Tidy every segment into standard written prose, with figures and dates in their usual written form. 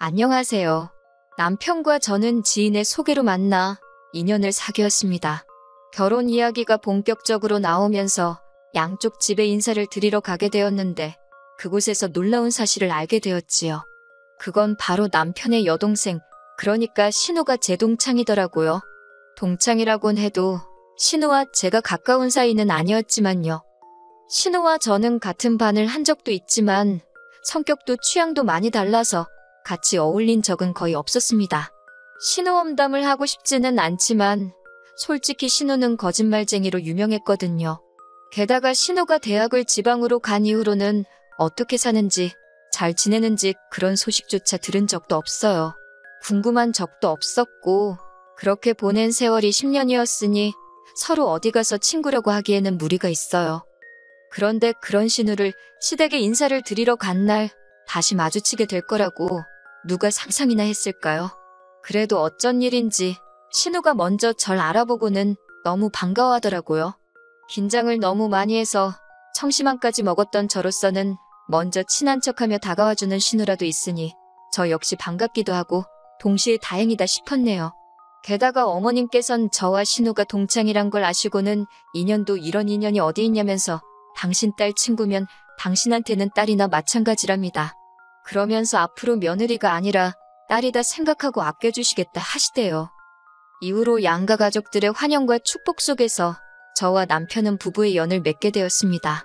안녕하세요. 남편과 저는 지인의 소개로 만나 2년을 사귀었습니다. 결혼 이야기가 본격적으로 나오면서 양쪽 집에 인사를 드리러 가게 되었는데 그곳에서 놀라운 사실을 알게 되었지요. 그건 바로 남편의 여동생, 그러니까 신우가 제 동창이더라고요. 동창이라곤 해도 신우와 제가 가까운 사이는 아니었지만요. 신우와 저는 같은 반을 한 적도 있지만 성격도 취향도 많이 달라서 같이 어울린 적은 거의 없었습니다. 신우 험담을 하고 싶지는 않지만 솔직히 신우는 거짓말쟁이로 유명했거든요. 게다가 신우가 대학을 지방으로 간 이후로는 어떻게 사는지 잘 지내는지 그런 소식조차 들은 적도 없어요. 궁금한 적도 없었고 그렇게 보낸 세월이 10년이었으니 서로 어디 가서 친구라고 하기에는 무리가 있어요. 그런데 그런 신우를 시댁에 인사를 드리러 간 날 다시 마주치게 될 거라고 누가 상상이나 했을까요? 그래도 어쩐 일인지 신우가 먼저 절 알아보고는 너무 반가워하더라고요. 긴장을 너무 많이 해서 청심환까지 먹었던 저로서는 먼저 친한 척하며 다가와주는 신우라도 있으니 저 역시 반갑기도 하고 동시에 다행이다 싶었네요. 게다가 어머님께선 저와 신우가 동창이란 걸 아시고는 인연도 이런 인연이 어디 있냐면서 당신 딸 친구면 당신한테는 딸이나 마찬가지랍니다. 그러면서 앞으로 며느리가 아니라 딸이다 생각하고 아껴주시겠다 하시대요. 이후로 양가 가족들의 환영과 축복 속에서 저와 남편은 부부의 연을 맺게 되었습니다.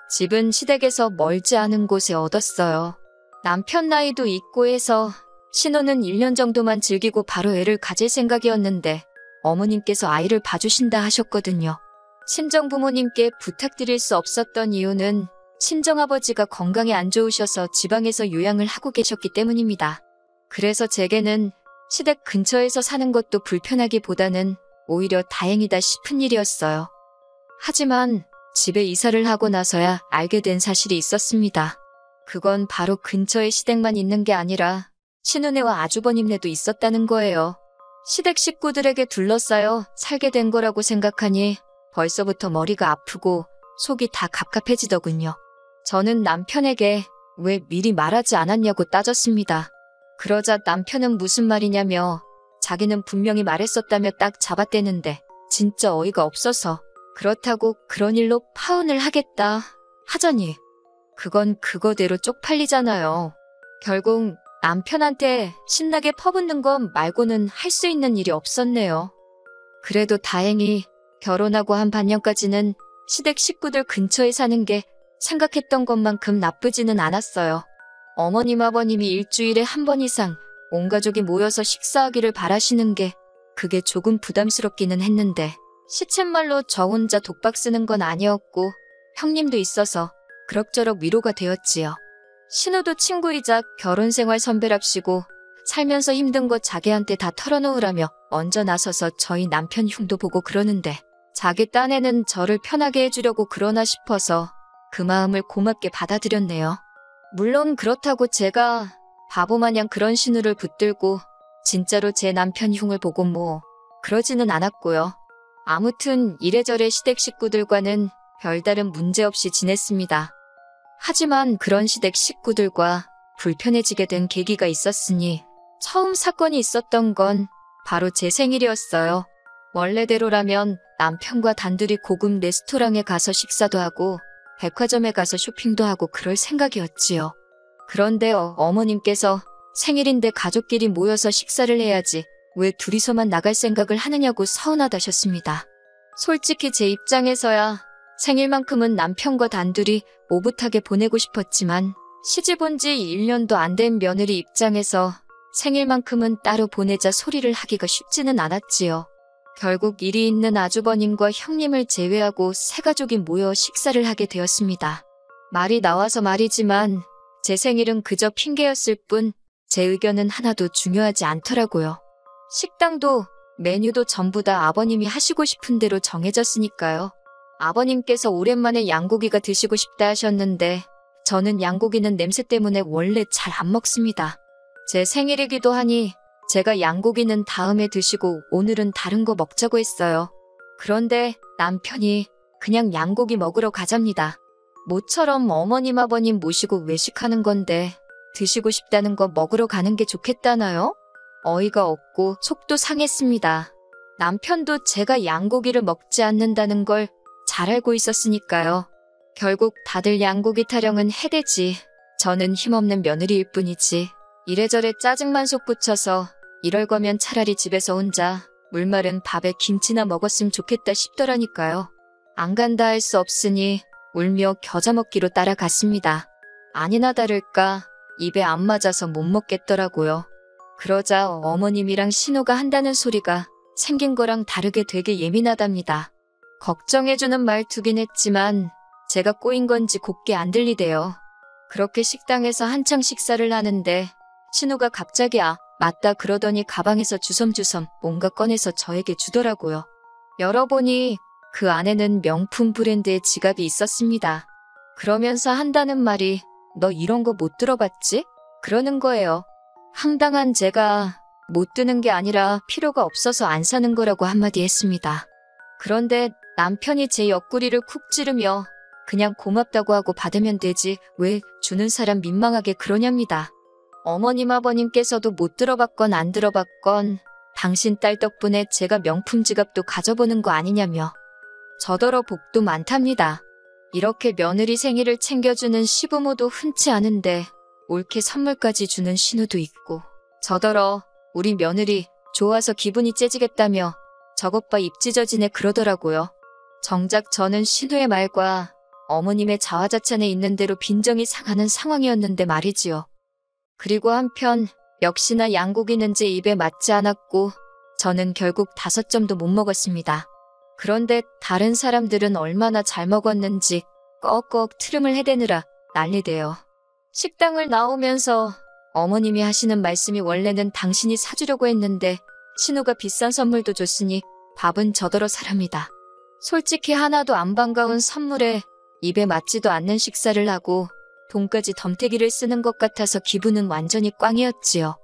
집은 시댁에서 멀지 않은 곳에 얻었어요. 남편 나이도 있고 해서 신우는 1년 정도만 즐기고 바로 애를 가질 생각이었는데 어머님께서 아이를 봐주신다 하셨거든요. 친정부모님께 부탁드릴 수 없었던 이유는 친정아버지가 건강이 안 좋으셔서 지방에서 요양을 하고 계셨기 때문입니다. 그래서 제게는 시댁 근처에서 사는 것도 불편하기보다는 오히려 다행이다 싶은 일이었어요. 하지만 집에 이사를 하고 나서야 알게 된 사실이 있었습니다. 그건 바로 근처에 시댁만 있는 게 아니라 신우네와 아주버님네도 있었다는 거예요. 시댁 식구들에게 둘러싸여 살게 된 거라고 생각하니 벌써부터 머리가 아프고 속이 다 갑갑해지더군요. 저는 남편에게 왜 미리 말하지 않았냐고 따졌습니다. 그러자 남편은 무슨 말이냐며 자기는 분명히 말했었다며 딱 잡아떼는데 진짜 어이가 없어서 그렇다고 그런 일로 파혼을 하겠다 하자니 그건 그거대로 쪽팔리잖아요. 결국 남편한테 신나게 퍼붓는 것 말고는 할 수 있는 일이 없었네요. 그래도 다행히 결혼하고 한 반년까지는 시댁 식구들 근처에 사는 게 생각했던 것만큼 나쁘지는 않았어요. 어머님 아버님이 일주일에 한 번 이상 온 가족이 모여서 식사하기를 바라시는 게 그게 조금 부담스럽기는 했는데 시쳇말로 저 혼자 독박 쓰는 건 아니었고 형님도 있어서 그럭저럭 위로가 되었지요. 신우도 친구이자 결혼생활 선배랍시고 살면서 힘든 거 자기한테 다 털어놓으라며 먼저 나서서 저희 남편 흉도 보고 그러는데 자기 딴에는 저를 편하게 해주려고 그러나 싶어서 그 마음을 고맙게 받아들였네요. 물론 그렇다고 제가 바보마냥 그런 신우를 붙들고 진짜로 제 남편 흉을 보고 뭐 그러지는 않았고요. 아무튼 이래저래 시댁 식구들과는 별다른 문제 없이 지냈습니다. 하지만 그런 시댁 식구들과 불편해지게 된 계기가 있었으니 처음 사건이 있었던 건 바로 제 생일이었어요. 원래대로라면 남편과 단둘이 고급 레스토랑에 가서 식사도 하고 백화점에 가서 쇼핑도 하고 그럴 생각이었지요. 그런데 어머님께서 생일인데 가족끼리 모여서 식사를 해야지 왜 둘이서만 나갈 생각을 하느냐고 서운하다셨습니다. 솔직히 제 입장에서야 생일만큼은 남편과 단둘이 오붓하게 보내고 싶었지만 시집 온 지 1년도 안 된 며느리 입장에서 생일만큼은 따로 보내자 소리를 하기가 쉽지는 않았지요. 결국 일이 있는 아주버님과 형님을 제외하고 세 가족이 모여 식사를 하게 되었습니다. 말이 나와서 말이지만 제 생일은 그저 핑계였을 뿐 제 의견은 하나도 중요하지 않더라고요. 식당도 메뉴도 전부 다 아버님이 하시고 싶은 대로 정해졌으니까요. 아버님께서 오랜만에 양고기가 드시고 싶다 하셨는데 저는 양고기는 냄새 때문에 원래 잘 안 먹습니다. 제 생일이기도 하니 제가 양고기는 다음에 드시고 오늘은 다른 거 먹자고 했어요. 그런데 남편이 그냥 양고기 먹으러 가잡니다. 모처럼 어머님 아버님 모시고 외식하는 건데 드시고 싶다는 거 먹으러 가는 게 좋겠다나요? 어이가 없고 속도 상했습니다. 남편도 제가 양고기를 먹지 않는다는 걸 잘 알고 있었으니까요. 결국 다들 양고기 타령은 해대지. 저는 힘없는 며느리일 뿐이지. 이래저래 짜증만 솟구쳐서 이럴 거면 차라리 집에서 혼자 물마른 밥에 김치나 먹었으면 좋겠다 싶더라니까요. 안 간다 할 수 없으니 울며 겨자 먹기로 따라갔습니다. 아니나 다를까 입에 안 맞아서 못 먹겠더라고요. 그러자 어머님이랑 신우가 한다는 소리가 생긴 거랑 다르게 되게 예민하답니다. 걱정해주는 말투긴 했지만 제가 꼬인 건지 곱게 안 들리대요. 그렇게 식당에서 한창 식사를 하는데 신우가 갑자기 맞다 그러더니 가방에서 주섬주섬 뭔가 꺼내서 저에게 주더라고요. 열어보니 그 안에는 명품 브랜드의 지갑이 있었습니다. 그러면서 한다는 말이 너 이런 거 못 들어봤지? 그러는 거예요. 황당한 제가 못 드는 게 아니라 필요가 없어서 안 사는 거라고 한마디 했습니다. 그런데 남편이 제 옆구리를 쿡 찌르며 그냥 고맙다고 하고 받으면 되지 왜 주는 사람 민망하게 그러냐입니다. 어머님 아버님께서도 못 들어봤건 안 들어봤건 당신 딸 덕분에 제가 명품 지갑도 가져보는 거 아니냐며 저더러 복도 많답니다. 이렇게 며느리 생일을 챙겨주는 시부모도 흔치 않은데 올케 선물까지 주는 신우도 있고 저더러 우리 며느리 좋아서 기분이 째지겠다며 저것 봐 입 찢어지네 그러더라고요. 정작 저는 신우의 말과 어머님의 자화자찬에 있는 대로 빈정이 상하는 상황이었는데 말이지요. 그리고 한편 역시나 양고기는 제 입에 맞지 않았고 저는 결국 5점도 못 먹었습니다. 그런데 다른 사람들은 얼마나 잘 먹었는지 꺽꺽 트름을 해대느라 난리대요. 식당을 나오면서 어머님이 하시는 말씀이 원래는 당신이 사주려고 했는데 신우가 비싼 선물도 줬으니 밥은 저더러 사랍니다. 솔직히 하나도 안 반가운 선물에 입에 맞지도 않는 식사를 하고 돈까지 덤태기를 쓰는 것 같아서 기분은 완전히 꽝이었지요.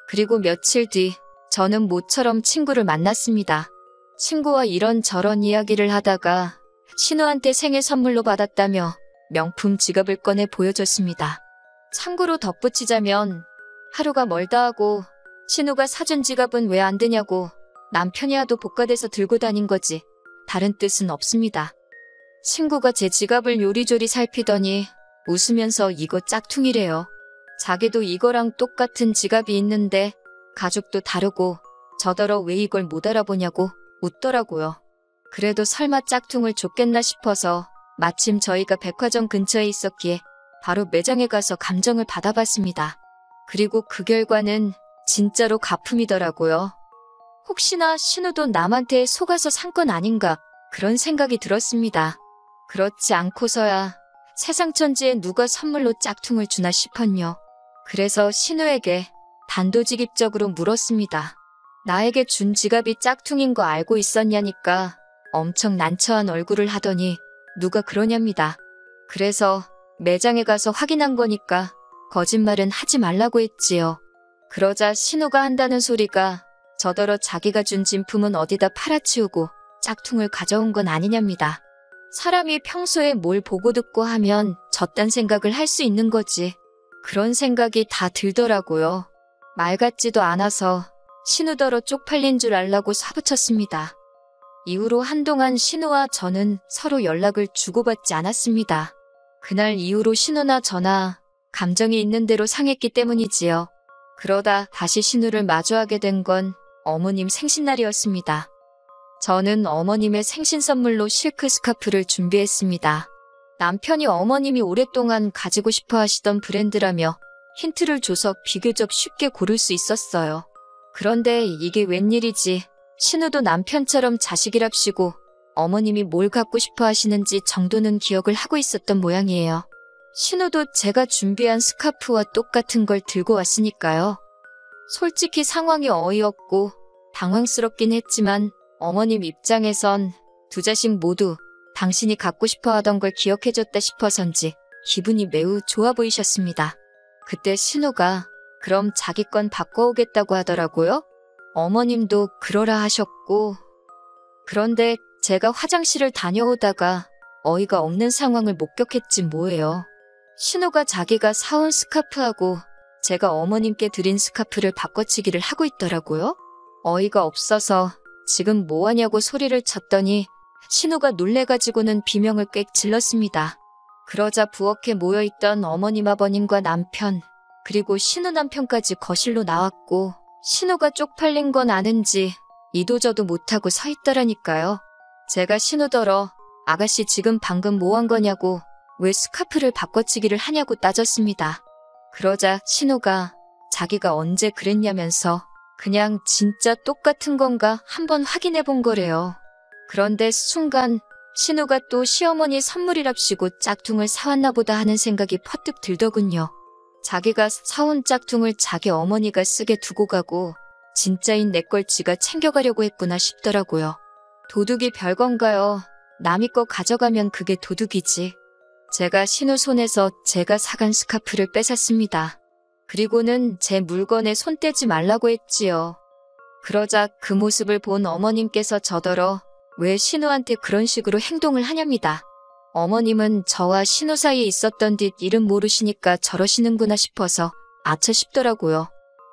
그리고 며칠 뒤 저는 모처럼 친구를 만났습니다. 친구와 이런저런 이야기를 하다가 신우한테 생일 선물로 받았다며 명품 지갑을 꺼내 보여줬습니다. 참고로 덧붙이자면 하루가 멀다 하고 신우가 사준 지갑은 왜 안 되냐고 남편이 하도 복가돼서 들고 다닌 거지 다른 뜻은 없습니다. 친구가 제 지갑을 요리조리 살피더니 웃으면서 이거 짝퉁이래요. 자기도 이거랑 똑같은 지갑이 있는데 가죽도 다르고 저더러 왜 이걸 못 알아보냐고 웃더라고요. 그래도 설마 짝퉁을 줬겠나 싶어서 마침 저희가 백화점 근처에 있었기에 바로 매장에 가서 감정을 받아봤습니다. 그리고 그 결과는 진짜로 가품이더라고요. 혹시나 신우도 남한테 속아서 산 건 아닌가 그런 생각이 들었습니다. 그렇지 않고서야 세상 천지에 누가 선물로 짝퉁을 주나 싶었요. 그래서 신우에게 단도직입적으로 물었습니다. 나에게 준 지갑이 짝퉁인 거 알고 있었냐니까 엄청 난처한 얼굴을 하더니 누가 그러냐입니다. 그래서 매장에 가서 확인한 거니까 거짓말은 하지 말라고 했지요. 그러자 신우가 한다는 소리가 저더러 자기가 준 진품은 어디다 팔아치우고 짝퉁을 가져온 건 아니냐입니다. 사람이 평소에 뭘 보고 듣고 하면 저딴 생각을 할 수 있는 거지. 그런 생각이 다 들더라고요. 말 같지도 않아서 신우더러 쪽팔린 줄 알라고 사부쳤습니다. 이후로 한동안 신우와 저는 서로 연락을 주고받지 않았습니다. 그날 이후로 신우나 저나 감정이 있는 대로 상했기 때문이지요. 그러다 다시 신우를 마주하게 된 건 어머님 생신날이었습니다. 저는 어머님의 생신 선물로 실크 스카프를 준비했습니다. 남편이 어머님이 오랫동안 가지고 싶어 하시던 브랜드라며 힌트를 줘서 비교적 쉽게 고를 수 있었어요. 그런데 이게 웬일이지 신우도 남편처럼 자식이랍시고 어머님이 뭘 갖고 싶어 하시는지 정도는 기억을 하고 있었던 모양이에요. 신우도 제가 준비한 스카프와 똑같은 걸 들고 왔으니까요. 솔직히 상황이 어이없고 당황스럽긴 했지만 어머님 입장에선 두 자식 모두 당신이 갖고 싶어 하던 걸 기억해줬다 싶어서인지 기분이 매우 좋아 보이셨습니다. 그때 신우가 그럼 자기 건 바꿔오겠다고 하더라고요. 어머님도 그러라 하셨고 그런데 제가 화장실을 다녀오다가 어이가 없는 상황을 목격했지 뭐예요. 신우가 자기가 사온 스카프하고 제가 어머님께 드린 스카프를 바꿔치기를 하고 있더라고요. 어이가 없어서 지금 뭐하냐고 소리를 쳤더니 신우가 놀래가지고는 비명을 꽥 질렀습니다. 그러자 부엌에 모여있던 어머님 아버님과 남편 그리고 신우 남편까지 거실로 나왔고 신우가 쪽팔린 건 아는지 이도저도 못하고 서 있더라니까요. 제가 신우더러 아가씨 지금 방금 뭐 한 거냐고 왜 스카프를 바꿔치기를 하냐고 따졌습니다. 그러자 신우가 자기가 언제 그랬냐면서 그냥 진짜 똑같은 건가 한번 확인해 본 거래요. 그런데 순간 신우가 또 시어머니 선물이랍시고 짝퉁을 사왔나 보다 하는 생각이 퍼뜩 들더군요. 자기가 사온 짝퉁을 자기 어머니가 쓰게 두고 가고 진짜인 내 걸 지가 챙겨가려고 했구나 싶더라고요. 도둑이 별건가요? 남이 거 가져가면 그게 도둑이지. 제가 신우 손에서 제가 사간 스카프를 뺏었습니다. 그리고는 제 물건에 손 떼지 말라고 했지요. 그러자 그 모습을 본 어머님께서 저더러 왜 신우한테 그런 식으로 행동을 하냐입니다. 어머님은 저와 신우 사이에 있었던 듯 이름 모르시니까 저러시는구나 싶어서 아차 싶더라고요.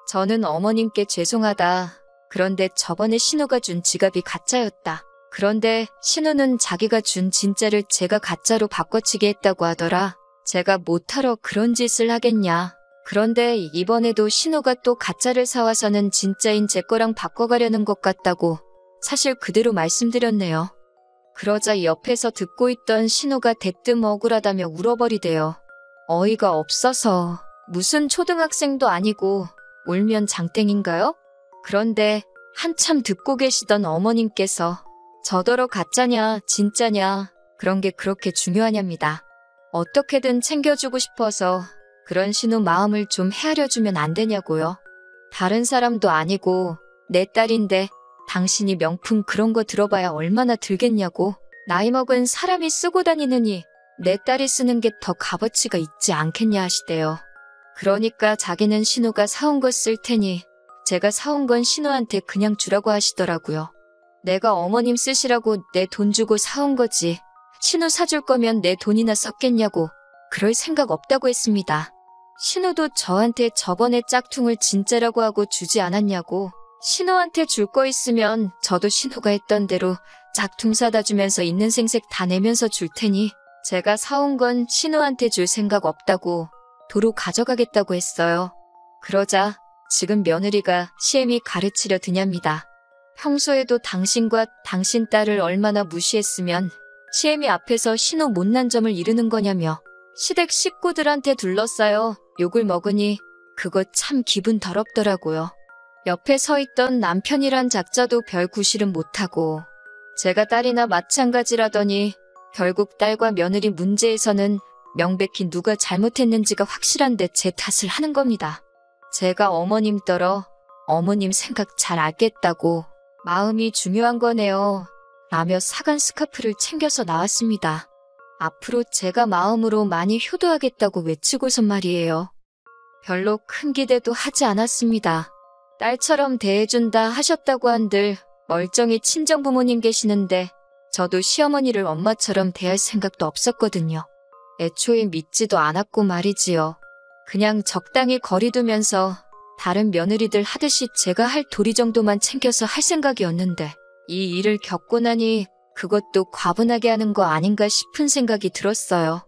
저는 어머님께 죄송하다. 그런데 저번에 신우가 준 지갑이 가짜였다. 그런데 신우는 자기가 준 진짜를 제가 가짜로 바꿔치기 했다고 하더라. 제가 못하러 그런 짓을 하겠냐. 그런데 이번에도 신우가 또 가짜를 사와서는 진짜인 제 거랑 바꿔가려는 것 같다고 사실 그대로 말씀드렸네요. 그러자 옆에서 듣고 있던 신우가 대뜸 억울하다며 울어버리대요. 어이가 없어서 무슨 초등학생도 아니고 울면 장땡인가요? 그런데 한참 듣고 계시던 어머님께서 저더러 가짜냐 진짜냐 그런 게 그렇게 중요하냐입니다. 어떻게든 챙겨주고 싶어서 그런 신우 마음을 좀 헤아려주면 안 되냐고요. 다른 사람도 아니고 내 딸인데 당신이 명품 그런 거 들어봐야 얼마나 들겠냐고. 나이 먹은 사람이 쓰고 다니느니 내 딸이 쓰는 게 더 값어치가 있지 않겠냐 하시대요. 그러니까 자기는 신우가 사온 거 쓸 테니 제가 사온 건 신우한테 그냥 주라고 하시더라고요. 내가 어머님 쓰시라고 내 돈 주고 사온 거지. 신우 사줄 거면 내 돈이나 썼겠냐고. 그럴 생각 없다고 했습니다. 신우도 저한테 저번에 짝퉁을 진짜라고 하고 주지 않았냐고. 신우한테 줄 거 있으면 저도 신우가 했던 대로 짝퉁 사다 주면서 있는 생색 다 내면서 줄 테니 제가 사온 건 신우한테 줄 생각 없다고 도로 가져가겠다고 했어요. 그러자 지금 며느리가 시애미 가르치려 드냐입니다. 평소에도 당신과 당신 딸을 얼마나 무시했으면 시애미 앞에서 신우 못난 점을 이르는 거냐며 시댁 식구들한테 둘러싸여 욕을 먹으니 그거 참 기분 더럽더라고요. 옆에 서 있던 남편이란 작자도 별 구실은 못하고 제가 딸이나 마찬가지라더니 결국 딸과 며느리 문제에서는 명백히 누가 잘못했는지가 확실한데 제 탓을 하는 겁니다. 제가 어머님더러 어머님 생각 잘 알겠다고 마음이 중요한 거네요 라며 사간 스카프를 챙겨서 나왔습니다. 앞으로 제가 마음으로 많이 효도하겠다고 외치고선 말이에요. 별로 큰 기대도 하지 않았습니다. 딸처럼 대해준다 하셨다고 한들 멀쩡히 친정부모님 계시는데 저도 시어머니를 엄마처럼 대할 생각도 없었거든요. 애초에 믿지도 않았고 말이지요. 그냥 적당히 거리 두면서 다른 며느리들 하듯이 제가 할 도리 정도만 챙겨서 할 생각이었는데 이 일을 겪고 나니 그것도 과분하게 하는 거 아닌가 싶은 생각이 들었어요.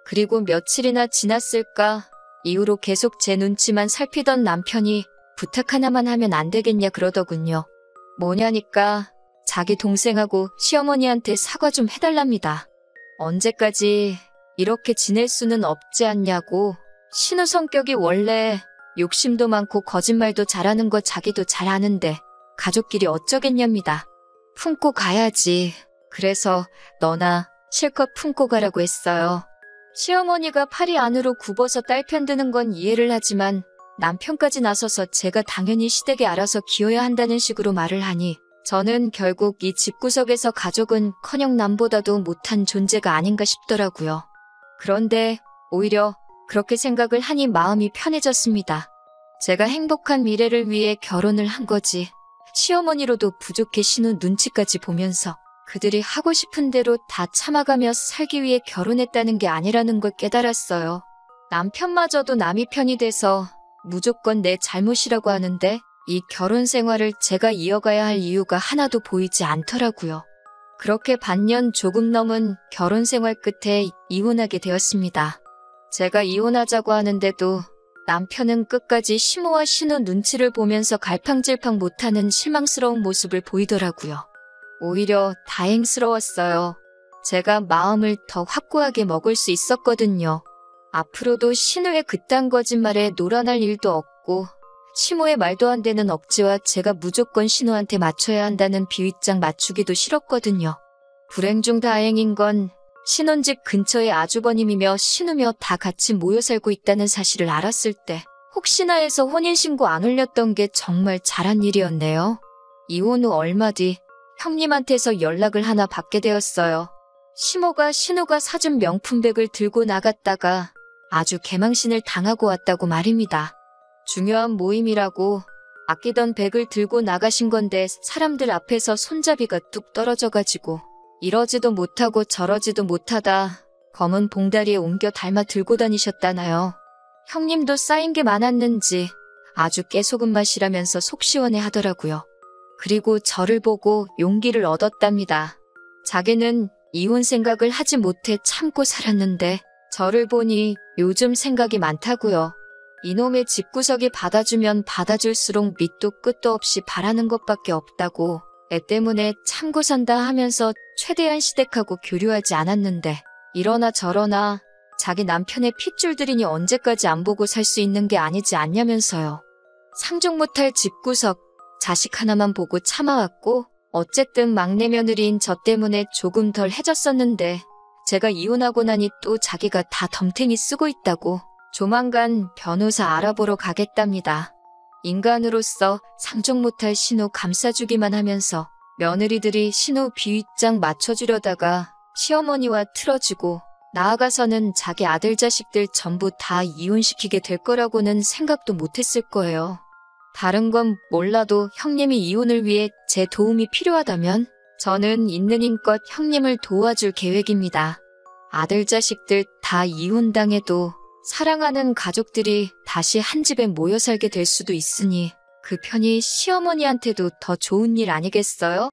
그리고 며칠이나 지났을까 이후로 계속 제 눈치만 살피던 남편이 부탁 하나만 하면 안 되겠냐 그러더군요. 뭐냐니까 자기 동생하고 시어머니한테 사과 좀 해달랍니다. 언제까지 이렇게 지낼 수는 없지 않냐고. 신우 성격이 원래 욕심도 많고 거짓말도 잘하는 거 자기도 잘 아는데 가족끼리 어쩌겠냐입니다. 품고 가야지. 그래서 너나 실컷 품고 가라고 했어요. 시어머니가 팔이 안으로 굽어서 딸 편드는 건 이해를 하지만 남편까지 나서서 제가 당연히 시댁에 알아서 기어야 한다는 식으로 말을 하니 저는 결국 이 집구석에서 가족은커녕 남보다도 못한 존재가 아닌가 싶더라고요. 그런데 오히려 그렇게 생각을 하니 마음이 편해졌습니다. 제가 행복한 미래를 위해 결혼을 한 거지. 시어머니로도 부족해 신우 눈치까지 보면서 그들이 하고 싶은 대로 다 참아가며 살기 위해 결혼했다는 게 아니라는 걸 깨달았어요. 남편마저도 남이 편이 돼서 무조건 내 잘못이라고 하는데 이 결혼 생활을 제가 이어가야 할 이유가 하나도 보이지 않더라고요. 그렇게 반년 조금 넘은 결혼 생활 끝에 이혼하게 되었습니다. 제가 이혼하자고 하는데도 남편은 끝까지 시모와 신우 눈치를 보면서 갈팡질팡 못하는 실망스러운 모습을 보이더라고요. 오히려 다행스러웠어요. 제가 마음을 더 확고하게 먹을 수 있었거든요. 앞으로도 신우의 그딴 거짓말에 놀아날 일도 없고 시모의 말도 안 되는 억지와 제가 무조건 신우한테 맞춰야 한다는 비윗장 맞추기도 싫었거든요. 불행 중 다행인 건 신혼집 근처에 아주버님이며 신우며 다 같이 모여 살고 있다는 사실을 알았을 때 혹시나 해서 혼인신고 안 올렸던 게 정말 잘한 일이었네요. 이혼 후 얼마 뒤 형님한테서 연락을 하나 받게 되었어요. 시모가 신우가 사준 명품백을 들고 나갔다가 아주 개망신을 당하고 왔다고 말입니다. 중요한 모임이라고 아끼던 백을 들고 나가신 건데 사람들 앞에서 손잡이가 뚝 떨어져가지고 이러지도 못하고 저러지도 못하다 검은 봉다리에 옮겨 담아 들고 다니셨다나요. 형님도 쌓인 게 많았는지 아주 깨소금 맛이라면서 속 시원해 하더라고요. 그리고 저를 보고 용기를 얻었답니다. 자기는 이혼 생각을 하지 못해 참고 살았는데 저를 보니 요즘 생각이 많다고요. 이놈의 집구석이 받아주면 받아줄수록 밑도 끝도 없이 바라는 것밖에 없다고 애 때문에 참고 산다 하면서 최대한 시댁하고 교류하지 않았는데 이러나 저러나 자기 남편의 핏줄들이니 언제까지 안 보고 살 수 있는 게 아니지 않냐면서요. 상종 못할 집구석, 자식 하나만 보고 참아왔고 어쨌든 막내 며느리인 저 때문에 조금 덜 해졌었는데 제가 이혼하고 나니 또 자기가 다 덤탱이 쓰고 있다고 조만간 변호사 알아보러 가겠답니다. 인간으로서 상종 못할 신우 감싸주기만 하면서 며느리들이 신우 비윗장 맞춰주려다가 시어머니와 틀어지고 나아가서는 자기 아들 자식들 전부 다 이혼시키게 될 거라고는 생각도 못했을 거예요. 다른 건 몰라도 형님이 이혼을 위해 제 도움이 필요하다면 저는 있는 힘껏 형님을 도와줄 계획입니다. 아들 자식들 다 이혼당해도 사랑하는 가족들이 다시 한 집에 모여 살게 될 수도 있으니 그 편이 시어머니한테도 더 좋은 일 아니겠어요?